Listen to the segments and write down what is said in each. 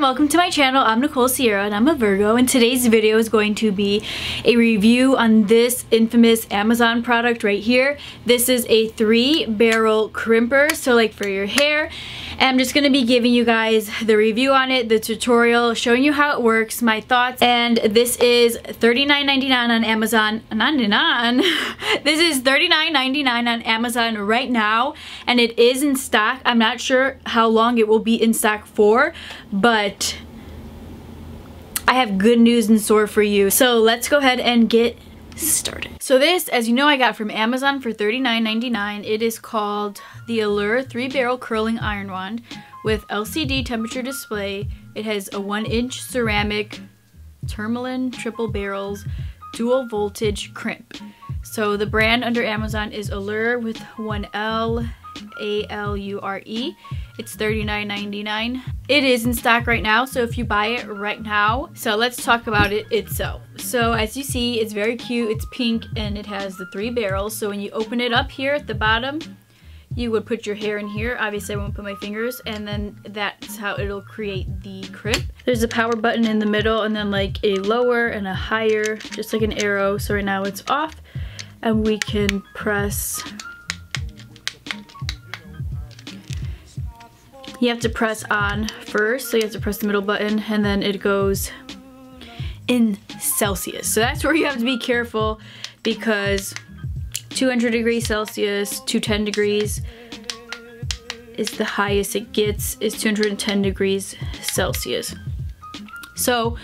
welcome to my channel. I'm Nicole Sierra and I'm a Virgo, and today's video is going to be a review on this infamous Amazon product right here. This is a 3-barrel crimper, so like for your hair. And I'm just going to be giving you guys the review on it, the tutorial, showing you how it works, my thoughts, and this is $39.99 on Amazon. 99. This is $39.99 on Amazon right now, and it is in stock. I'm not sure how long it will be in stock for, but I have good news in store for you. So let's go ahead and get started. So this, as you know, I got from Amazon for $39.99. It is called the Allure 3-barrel curling iron wand with LCD temperature display. It has a 1-inch ceramic Tourmaline triple barrels dual voltage crimp. So the brand under Amazon is Alure with one L, A-L-U-R-E. It's $39.99. It is in stock right now, so if you buy it right now. So let's talk about it itself. So as you see, it's very cute. It's pink and it has the 3 barrels. So when you open it up here at the bottom, you would put your hair in here. Obviously I won't put my fingers, and then that's how it'll create the crimp. There's a power button in the middle and then like a lower and a higher, just like an arrow. So right now it's off and we can press. You have to press on first, so you have to press the middle button and then it goes in Celsius. So that's where you have to be careful, because 200 degrees Celsius, 210 degrees is the highest it gets, is 210 degrees Celsius. So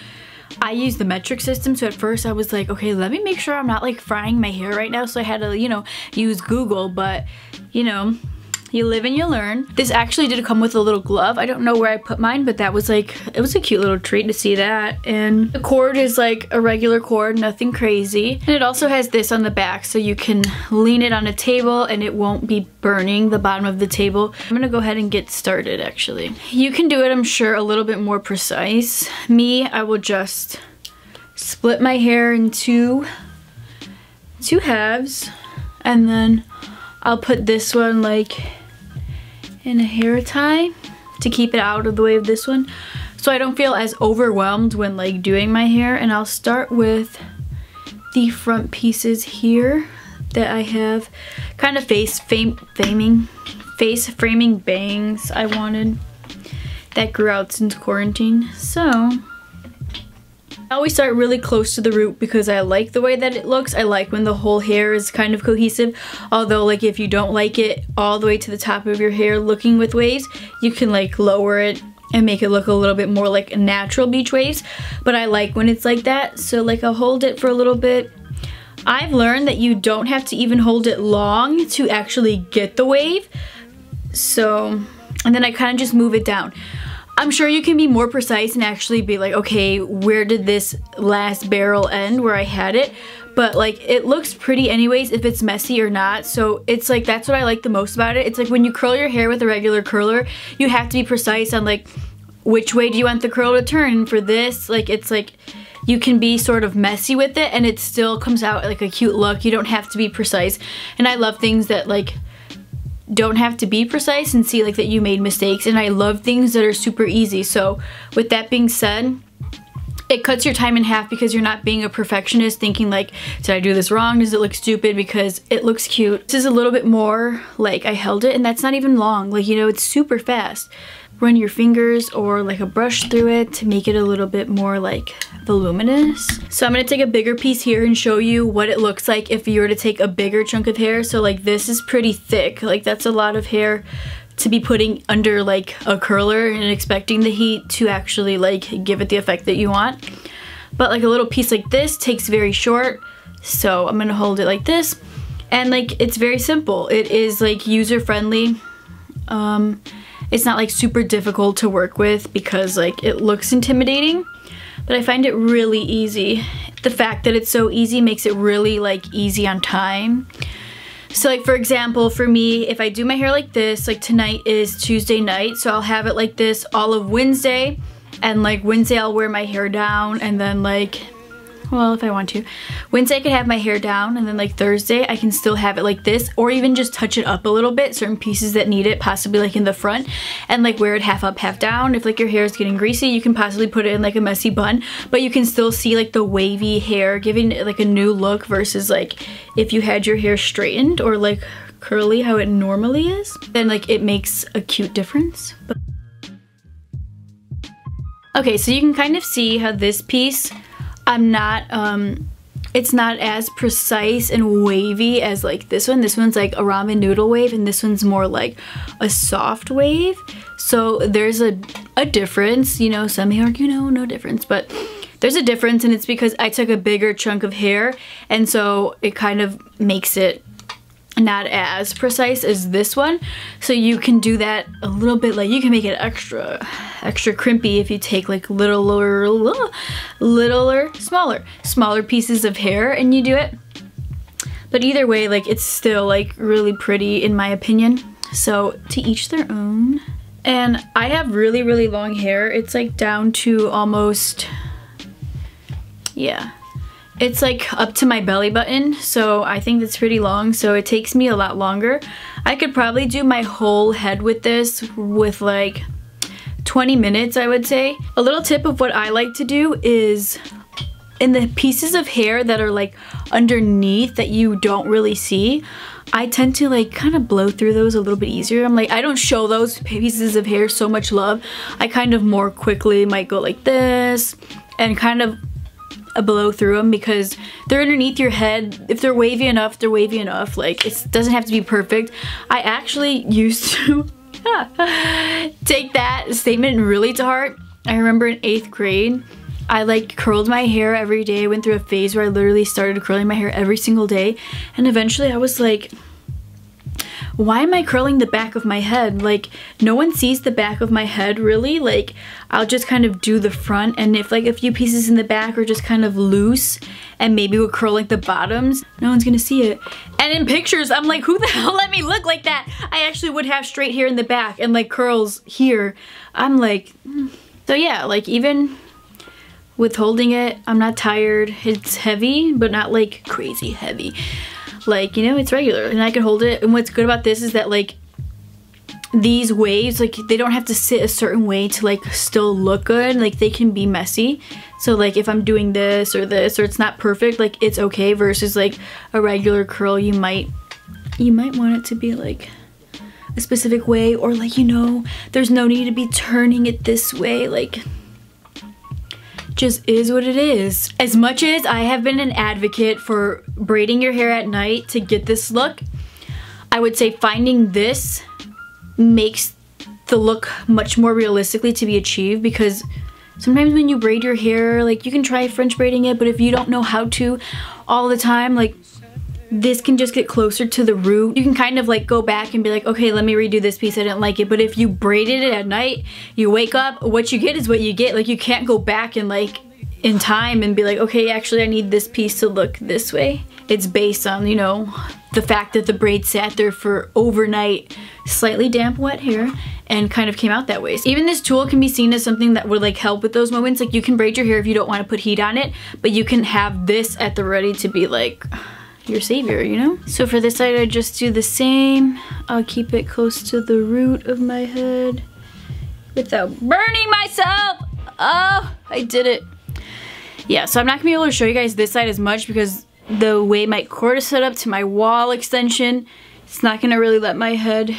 I use the metric system, so at first I was like, okay, let me make sure I'm not like frying my hair right now, so I had to, you know, use Google, but you know, you live and you learn. This actually did come with a little glove. I don't know where I put mine, but that was like, it was a cute little treat to see that. And the cord is like a regular cord, nothing crazy. And it also has this on the back, so you can lean it on a table and it won't be burning the bottom of the table. I'm gonna go ahead and get started actually. You can do it, I'm sure, a little bit more precise. Me, I will just split my hair in two halves, and then I'll put this one like in a hair tie to keep it out of the way of this one, so I don't feel as overwhelmed when like doing my hair. And I'll start with the front pieces here that I have kind of face framing bangs I wanted that grew out since quarantine. So I always start really close to the root because I like the way that it looks. I like when the whole hair is kind of cohesive. Although like if you don't like it all the way to the top of your hair looking with waves, you can like lower it and make it look a little bit more like natural beach waves. But I like when it's like that. So like I'll hold it for a little bit. I've learned that you don't have to even hold it long to actually get the wave. So, and then I kind of just move it down. I'm sure you can be more precise and actually be like, okay, where did this last barrel end where I had it? But like it looks pretty anyways if it's messy or not. So it's like, that's what I like the most about it. It's like when you curl your hair with a regular curler, you have to be precise on like which way do you want the curl to turn. And for this, like it's like you can be sort of messy with it and it still comes out like a cute look. You don't have to be precise. And I love things that like don't have to be precise and see like that you made mistakes, and I love things that are super easy. So with that being said, it cuts your time in half because you're not being a perfectionist thinking like, did I do this wrong? Does it look stupid? Because it looks cute. This is a little bit more like I held it, and that's not even long. Like, you know, it's super fast. Run your fingers or like a brush through it to make it a little bit more like voluminous. So I'm gonna take a bigger piece here and show you what it looks like if you were to take a bigger chunk of hair. So like this is pretty thick, like that's a lot of hair to be putting under like a curler and expecting the heat to actually like give it the effect that you want. But like a little piece like this takes very short, so I'm gonna hold it like this, and like it's very simple. It is like user friendly. It's not like super difficult to work with because like it looks intimidating, but I find it really easy. The fact that it's so easy makes it really like easy on time. So like for example, for me, if I do my hair like this, like tonight is Tuesday night, so I'll have it like this all of Wednesday, and like Wednesday I'll wear my hair down, and then like well, if I want to. Wednesday I could have my hair down, and then like Thursday I can still have it like this, or even just touch it up a little bit, certain pieces that need it, possibly like in the front, and like wear it half up, half down. If like your hair is getting greasy, you can possibly put it in like a messy bun, but you can still see like the wavy hair, giving it like a new look versus like if you had your hair straightened or like curly how it normally is, then like it makes a cute difference. Okay, so you can kind of see how this piece, it's not as precise and wavy as like this one. This one's like a ramen noodle wave, and this one's more like a soft wave. So there's a difference, you know. Some may argue no difference, but there's a difference, and it's because I took a bigger chunk of hair, and so it kind of makes it not as precise as this one. So you can do that a little bit, like you can make it extra crimpy if you take like smaller pieces of hair and you do it. But either way, like it's still like really pretty in my opinion. So to each their own. And I have really long hair. It's like down to almost, yeah, it's like up to my belly button, so I think that's pretty long, so it takes me a lot longer. I could probably do my whole head with this with like 20 minutes, I would say. A little tip of what I like to do is in the pieces of hair that are like underneath that you don't really see, I tend to like kind of blow through those a little bit easier. I'm like, I don't show those pieces of hair so much love. I kind of more quickly might go like this and kind of blow through them because they're underneath your head. If they're wavy enough, they're wavy enough. Like, it doesn't have to be perfect. I actually used to take that statement really to heart. I remember in 8th grade, I like curled my hair every day. I went through a phase where I literally started curling my hair every single day, and eventually I was like, why am I curling the back of my head? Like, no one sees the back of my head really. Like, I'll just kind of do the front, and if like a few pieces in the back are just kind of loose and maybe we'll curl like the bottoms, no one's gonna see it. And in pictures, I'm like, who the hell let me look like that? I actually would have straight hair in the back and like curls here. I'm like, so yeah, like even with holding it, I'm not tired. It's heavy, but not like crazy heavy. Like, you know, it's regular and I can hold it. And what's good about this is that like these waves, like they don't have to sit a certain way to like still look good. Like they can be messy. So like if I'm doing this or it's not perfect, like it's okay, versus like a regular curl, you might want it to be like a specific way, or like, you know, there's no need to be turning it this way. Like, just is what it is. As much as I have been an advocate for braiding your hair at night to get this look, I would say finding this makes the look much more realistically to be achieved, because sometimes when you braid your hair, like you can try French braiding it, but if you don't know how to all the time, like this can just get closer to the root. You can kind of like go back and be like, okay, let me redo this piece, I didn't like it. But if you braided it at night, you wake up, what you get is what you get. Like you can't go back and like in time and be like, okay, actually I need this piece to look this way. It's based on, you know, the fact that the braid sat there for overnight, slightly damp wet hair, and kind of came out that way. So even this tool can be seen as something that would like help with those moments. Like you can braid your hair if you don't want to put heat on it, but you can have this at the ready to be like your savior, you know? So for this side, I just do the same. I'll keep it close to the root of my head without burning myself. Oh, I did it. Yeah, so I'm not gonna be able to show you guys this side as much because the way my cord is set up to my wall extension, it's not gonna really let my head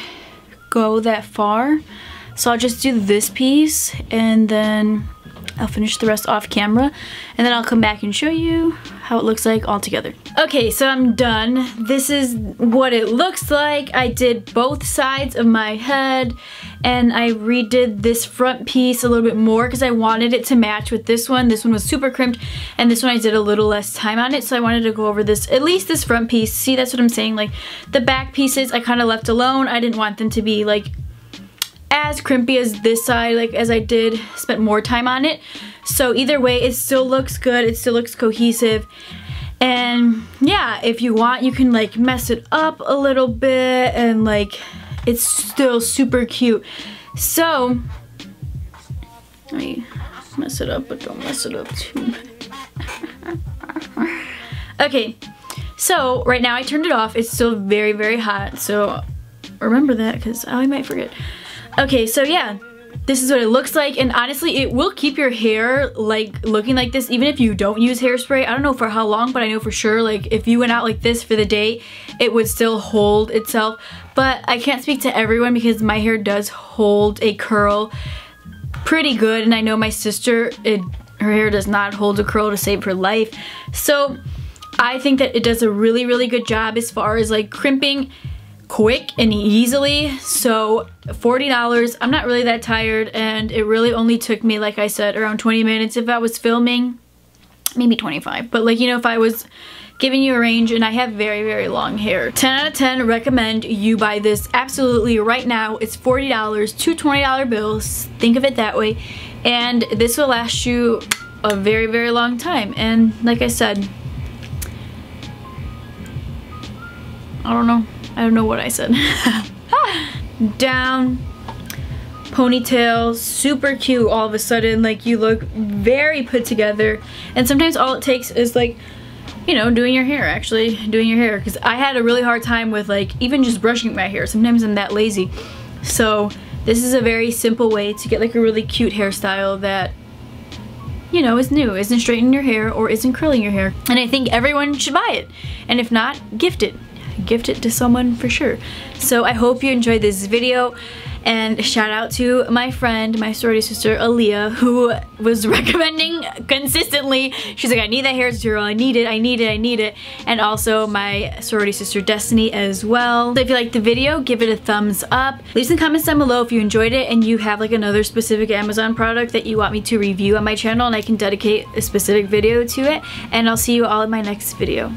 go that far. So I'll just do this piece and then I'll finish the rest off camera, and then I'll come back and show you how it looks like all together. Okay, so I'm done. This is what it looks like. I did both sides of my head, and I redid this front piece a little bit more because I wanted it to match with this one. This one was super crimped, and this one I did a little less time on it, so I wanted to go over this, at least this front piece. See, that's what I'm saying. Like the back pieces I kind of left alone. I didn't want them to be like as crimpy as this side, like as I did spent more time on it. So either way, it still looks good, it still looks cohesive. And yeah, if you want, you can like mess it up a little bit and like it's still super cute. So let me mess it up, but don't mess it up too much. Okay, so right now I turned it off. It's still very, very hot, so remember that because I might forget. Okay, so yeah, this is what it looks like, and honestly, it will keep your hair like looking like this even if you don't use hairspray. I don't know for how long, but I know for sure like if you went out like this for the day, it would still hold itself. But I can't speak to everyone because my hair does hold a curl pretty good, and I know my sister, her hair does not hold a curl to save her life. So I think that it does a really, really good job as far as like crimping quick and easily. So $40, I'm not really that tired, and it really only took me, like I said, around 20 minutes if I was filming, maybe 25, but like, you know, if I was giving you a range, and I have very, very long hair. 10 out of 10, recommend you buy this absolutely right now. It's $40, two $20 bills, think of it that way, and this will last you a very, very long time. And like I said, I don't know what I said. Down, ponytail, super cute all of a sudden, like you look very put together. And sometimes all it takes is like, you know, doing your hair, actually doing your hair, because I had a really hard time with like even just brushing my hair. Sometimes I'm that lazy. So this is a very simple way to get like a really cute hairstyle that, you know, is new, isn't straightening your hair or isn't curling your hair. And I think everyone should buy it, and if not, gift it. Gift it to someone for sure. So I hope you enjoyed this video, and shout out to my friend, my sorority sister Alure, who was recommending consistently. She's like, I need that hair tutorial, I need it, I need it, I need it. And also my sorority sister Destiny as well. So if you liked the video, give it a thumbs up. Leave some comments down below if you enjoyed it and you have like another specific Amazon product that you want me to review on my channel, and I can dedicate a specific video to it. And I'll see you all in my next video.